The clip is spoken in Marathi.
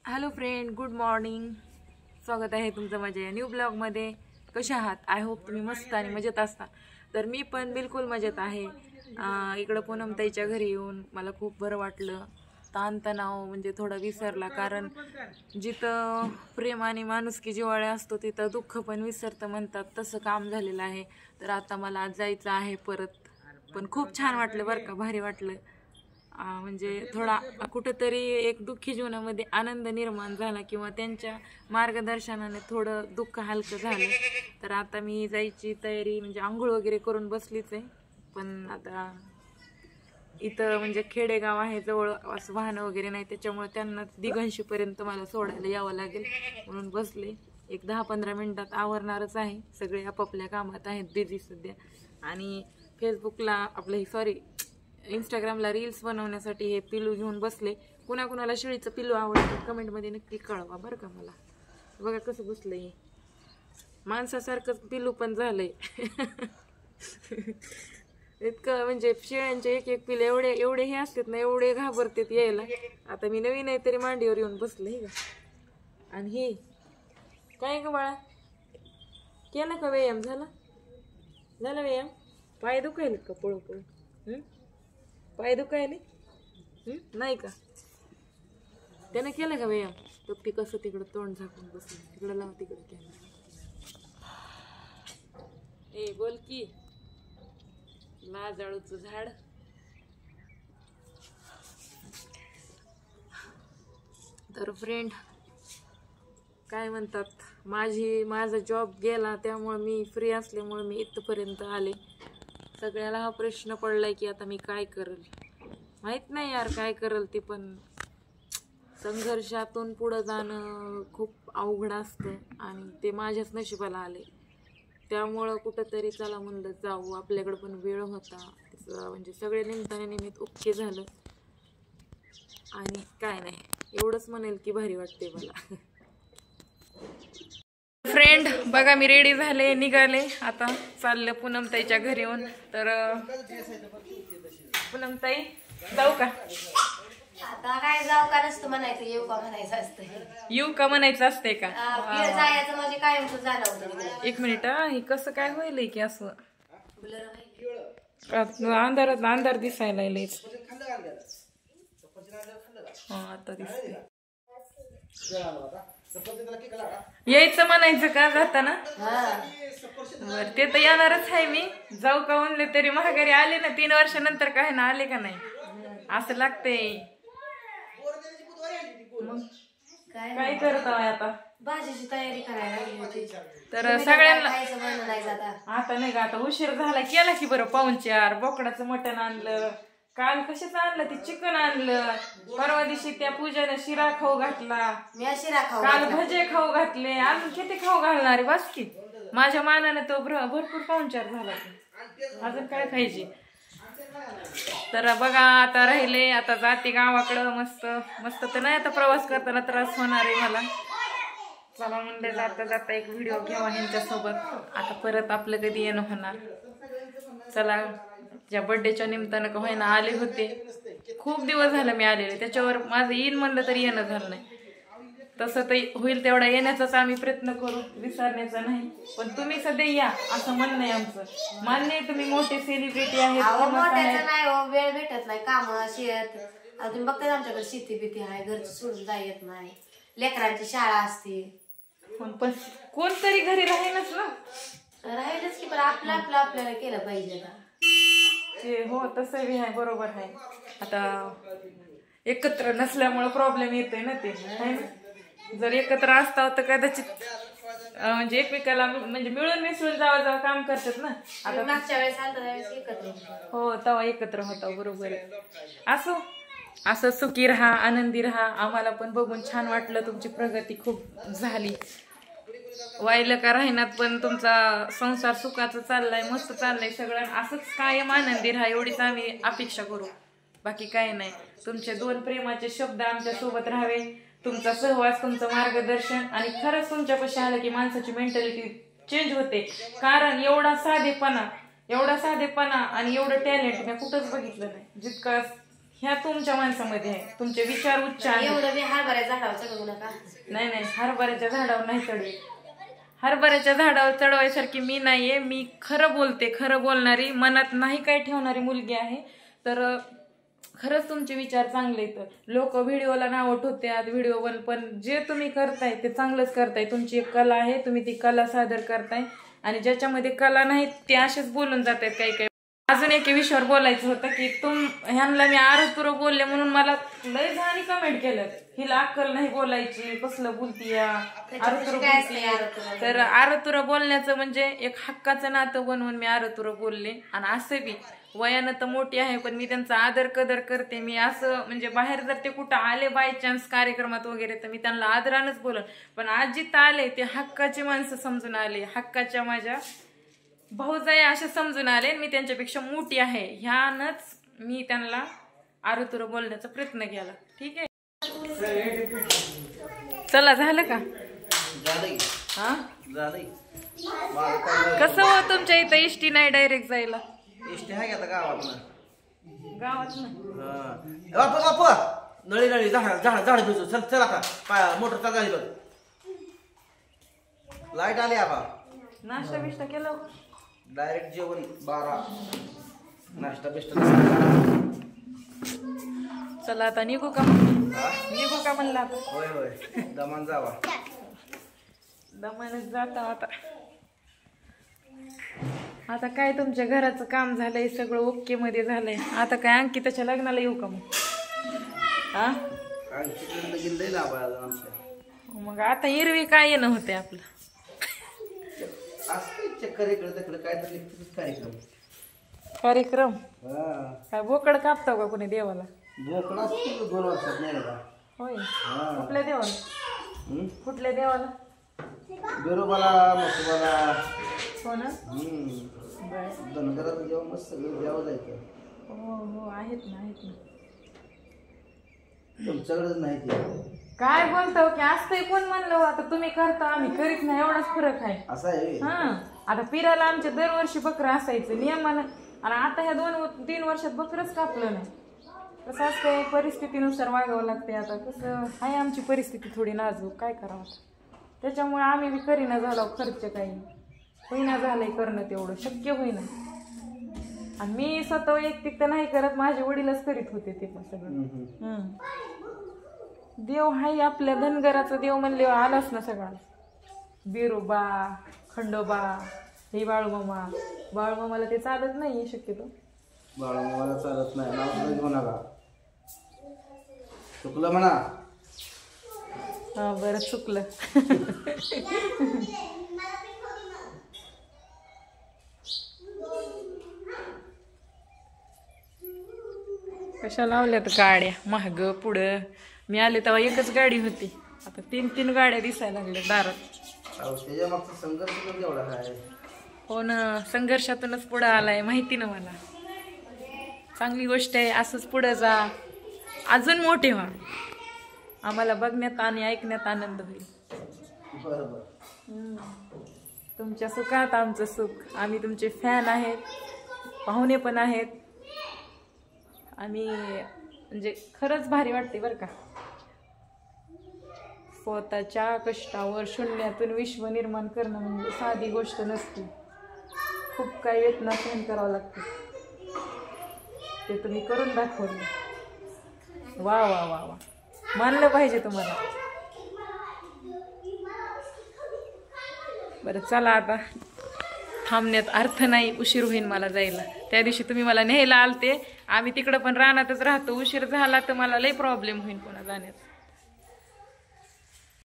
Hello friend, good morning. स्वागत आहे तुमचं माझ्या न्यू ब्लॉगमध्ये. कशा आहात? आय होप तुम्ही मस्त आणि मजेत असता. तर मी पण बिलकुल मजेत आहे. इकडं पूनमताईच्या घरी येऊन मला खूप बरं वाटलं. ताणतणाव म्हणजे थोडा विसरला, कारण जिथं प्रेम आणि माणुसकी जिव्हाळा असतो तिथं दुःख पण विसरतं म्हणतात, तसं काम झालेलं आहे. तर आता मला आज जायचं आहे परत. पण खूप छान वाटलं बरं का, भारी वाटलं. म्हणजे थोडा कुठंतरी एक दुःखी जीवनामध्ये आनंद निर्माण झाला, किंवा त्यांच्या मार्गदर्शनाने थोडं दुःख हलकं झालं. तर आता मी जायची तयारी, म्हणजे आंघोळ वगैरे करून बसलीच आहे. पण आता इथं म्हणजे खेडेगाव आहे जवळ, असं वाहनं वगैरे नाही, त्याच्यामुळे त्यांना दिगंशीपर्यंत मला सोडायला यावं लागेल, म्हणून बसले. एक 10-15 मिनिटात आवरणारच आहे. सगळे आपापल्या कामात आहेत बिझी सध्या. आणि फेसबुकला आपलं सॉरी इंस्टाग्रामला रील्स बनवण्यासाठी हे पिलू घेऊन बसले. कुणाकुणाला शेळीचं पिलू आवडतं कमेंटमध्ये नक्की कळवा बरं का मला. बघा कसं बसलंय, माणसासारखंच पिलू पण झालंय. इतकं म्हणजे शेळ्यांचे एक एक पिलं एवढे एवढे हे असतात ना, एवढे घाबरतात यायला. आता मी नवीन आहे तरी मांडीवर येऊन बसले का. आणि हे काय ग बाळा, केला का व्यायाम? झाला व्यायाम? पाय दुखायला का पळू पळू? पाय दुखायले नाही का? त्यानं केलं का व्यायाम? तो ती कसं तिकडं तोंड झाकून बसलं, तिकडं लाव, तिकडं कॅमेरा. ए बोल की, लाजाळूचं झाड. तर फ्रेंड काय म्हणतात, माझा जॉब गेला, त्यामुळे मी फ्री असल्यामुळे मी इथपर्यंत आले. सगळ्याला हा प्रश्न पडलाय की आता मी काय करल. माहित नाही यार काय करल ते, पण संघर्षातून पुढं जाणं खूप अवघड असतं आणि ते माझ्याच नशिबाला आले. त्यामुळं कुठंतरी चला म्हणलं जाऊ, आपल्याकडं पण वेळ होता, म्हणजे सगळे निमित्ताने निमित्त ओके झालं. आणि काय नाही, एवढंच म्हणेल की भारी वाटते मला. फ्रेंड बघा, मी रेडी झाले, निघाले. आता चाललं पूनमताईच्या घरी येऊन. तर पूनमताई जाऊ का? आता काय जाऊ का नसतं म्हणायचं, येऊ का म्हणायचं असतं. येऊ का म्हणायचं असते का? जायचं म्हणजे कायमचं झालं होतं. एक मिनिट, हे कसं काय होईल की असं ब्लर अंधार दिसायला लईच. हा आता दिसते. यायचं म्हणायचं का जाताना? बर, ते तर येणारच आहे. मी जाऊ का म्हणले तरी महागारी आले ना, 3 वर्षानंतर काय ना, आले का नाही असं लागते. मग काय करत आता? भाजीची तयारी करायला लागली होती. तर सगळ्यांना आता नाही का, आता उशीर झाला. केला की बरं पाहुणचार, बोकडाचं मटण आणलं, काल कशाचं आणलं ते चिकन आणलं, परवा दिवशी त्या पूजाने शिरा खाऊ घातला, काल भजे खाऊ घातले, अजून किती खाऊ घालणारे बस की. माझ्या मानाने तो भरपूर पाहुणचार झाला, अजून काय खायचे. तर बघा आता राहिले, आता जाते गावाकडं. मस्त मस्त तर नाही, आता प्रवास करताना त्रास होणार आहे मला. चला म्हणले जाता जाता एक व्हिडिओ घ्यावा ह्यांच्यासोबत. आता परत आपलं कधी येणं होणार. चला, ज्या बर्थडेच्या निमित्तानं का होईना आले होते, खूप दिवस झालं मी आलेले, त्याच्यावर माझं येईन म्हणलं तरी येणं झालं नाही. तसं तर होईल तेवढा येण्याचाच आम्ही प्रयत्न करू, विसरण्याचा नाही. पण तुम्ही सध्या या असं म्हणणं आहे आमचं. मान्य आहे तुम्ही मोठे सेलिब्रिटी आहेत, वेळ भेटत नाही, काम शेत अजून बघतात. आमच्याकडे शेती बिती आहे, घरचं सोडून जाय येत नाही, लेकरांची शाळा असते. पण कोणतरी घरी राहीलच ना, राहिलच की, पण आपलं आपलं आपल्याला केलं पाहिजे ना. ते हो, तसं बी आहे, बरोबर आहे. आता एकत्र नसल्यामुळे प्रॉब्लेम येतोय ना ते, आहे ना. जर एकत्र असता तर कदाचित म्हणजे एकमेकाला म्हणजे मिळून मिसळून जावं काम करतात ना. आता मागच्या वेळेस आलता एकत्र हो, तेव्हा एकत्र होता, बरोबर आहे. असो, असं सुखी राहा, आनंदी राहा. आम्हाला पण बघून छान वाटलं, तुमची प्रगती खूप झाली. वाहिलं का राहिनात, पण तुमचा संसार सुखाचा चाललाय, मस्त चाललाय सगळं. असंच कायम आनंदी राहा, एवढीच आम्ही अपेक्षा करू, बाकी काही नाही. तुमचे 2 प्रेमाचे शब्द आमच्या सोबत राहावे, तुमचा सहवास, तुमचं मार्गदर्शन. आणि खरंच तुमच्यापाशी आलं की माणसाची मेंटॅलिटी चेंज होते. कारण एवढा साधेपणा आणि एवढं टॅलेंट मी कुठंच बघितलं नाही, जितकं ह्या तुमच्या माणसामध्ये आहे, तुमचे विचार उच्च आहेत. एवढं मी हरभऱ्याच्या झाडावर चढवू नका. नाही हरभऱ्याच्या झाडावर नाही चढवे. हरभऱ्याच्या झाडावर चढवायसारखी मी नाहीये. मी खरं बोलते, खरं बोलणारी, मनात नाही काय ठेवणारी मुलगी आहे. तर खरंच तुमचे विचार चांगले आहेत. लोक व्हिडिओला नावं ठेवतात, व्हिडिओ पण जे तुम्ही करताय ते चांगलंच करताय. तुमची एक कला आहे, तुम्ही ती कला सादर करताय. आणि ज्याच्यामध्ये कला नाही ते असेच बोलून जात आहेत काही काही. अजून एक विषयावर बोलायचं होतं की ह्यांना मी आरतुर बोलले म्हणून मला लय जणांनी कमेंट केलं, हिला अक्कल नाही बोलायची, कसलं बोलती आरतुर बोलती. तर आरतुर बोलण्याचं म्हणजे एक हक्काचं नातं बनवून मी आरतुर बोलले. आणि असं बी वयानं तर मोठी आहे पण मी त्यांचा आदर कदर करते. मी असं म्हणजे बाहेर जर ते कुठं आले बाय चान्स कार्यक्रमात वगैरे तर मी त्यांना आदरानच बोलन. पण आज जिथं आले ते हक्काची माणसं समजून आले, हक्काच्या माझ्या भाऊजाई अशा समजून आले. मी त्यांच्यापेक्षा मोठी आहे ह्यानंच मी त्यांना आरतुर बोलण्याचा प्रयत्न केला. ठीक आहे, चला झालं का? हा कसं हो तुमच्या इथं इष्टी नाही डायरेक्ट जायला? इष्टी आहे आता गावात नळी नळी झाड भिजू चल चल आता पाय मोटर चालू बघ. लाईट आली आबा. नाश्ता बिष्टा केलं? डायरेक्ट जेवण 12 नाश्ता बिष्टा. चला आता निघू का म्हणला आता? होय होय दमान जावा. दमानच जाता आता. आता काय तुमच्या घराचं काम झालंय, सगळं ओके मध्ये झालंय. आता काय अंकिताच्या लग्नाला येऊ का मग? हा मग आता इरवी काय येणं होते आपलं? कार्यक्रम काय बोकड कापता का कोणी देवाला? बोकडा 2 वर्षात नाही का? होय. कुठल्या देवाला? कुठल्या देवाला? बिरोबाला मसोबाला. हो ना. धनगरात जेव्हा मस्त सगळं द्यावं जायचं. हो आहेत ना. तुमच्याकडेच नाही ते. काय बोलतो की असतंय कोण म्हणलं? आता तुम्ही करता आम्ही करीत नाही, एवढाच फरक आहे. असं आहे. हा आता पिराला आमच्या दरवर्षी बकरं असायचं नियमानं. आणि आता ह्या 2-3 वर्षात बकरच कापलं नाही. कसं असतंय परिस्थितीनुसार वागावं लागते. आता कसं आहे आमची परिस्थिती थोडी नाजूक, काय करावं. त्याच्यामुळे आम्ही बी करीना झालो खर्च, काही होईना झालंय करणं, तेवढं शक्य होईना. आणि मी स्वतः वैयक्तिक तर नाही करत, माझे वडीलच करीत होते ते पण सगळं. देव हाय आपल्या धनगराचा देव म्हणले आलाच ना सगळा. बिरोबा, खंडोबा, हे बाळूमामाला ते चालत नाही शक्यतो. बाळूमामाला चालत नाही, नाव घेऊ नका. चुकलं म्हणा. हा बरं चुकलं. कशा लावल्यात गाड्या महाग पुढं. मी आले तेव्हा एकच गाडी होती, आता 3 गाड्या दिसायला लागल्या दारात. त्याच्या मागचा संघर्ष पण एवढा आहे. हो ना, संघर्षातूनच पुढं आलाय माहिती ना मला. चांगली गोष्ट आहे, असंच पुढं जा, अजून मोठे व्हा. आम्हाला बघण्यात आणि ऐकण्यात आनंद होईल. बरोबर. तुमच्या सुखात आमचं सुख. आम्ही तुमचे फॅन आहेत, पाहुणे पण आहेत. आम्ही म्हणजे खरंच भारी वाटते बरं का. स्वतःच्या कष्टावर शून्यातून विश्व निर्माण करणं म्हणजे साधी गोष्ट नसते. खूप काही वेदना सहन करावं लागते. ते तुम्ही करून दाखवलं. वा वा वा वा, मानलं पाहिजे तुम्हाला. बरं चला आता थांबण्यात अर्थ नाही, उशीर होईल मला जायला. त्या दिवशी तुम्ही मला न्यायला आलते, आम्ही तिकडं पण रानातच राहतो. उशीर झाला तर मला लई प्रॉब्लेम होईल पुन्हा जाण्यात.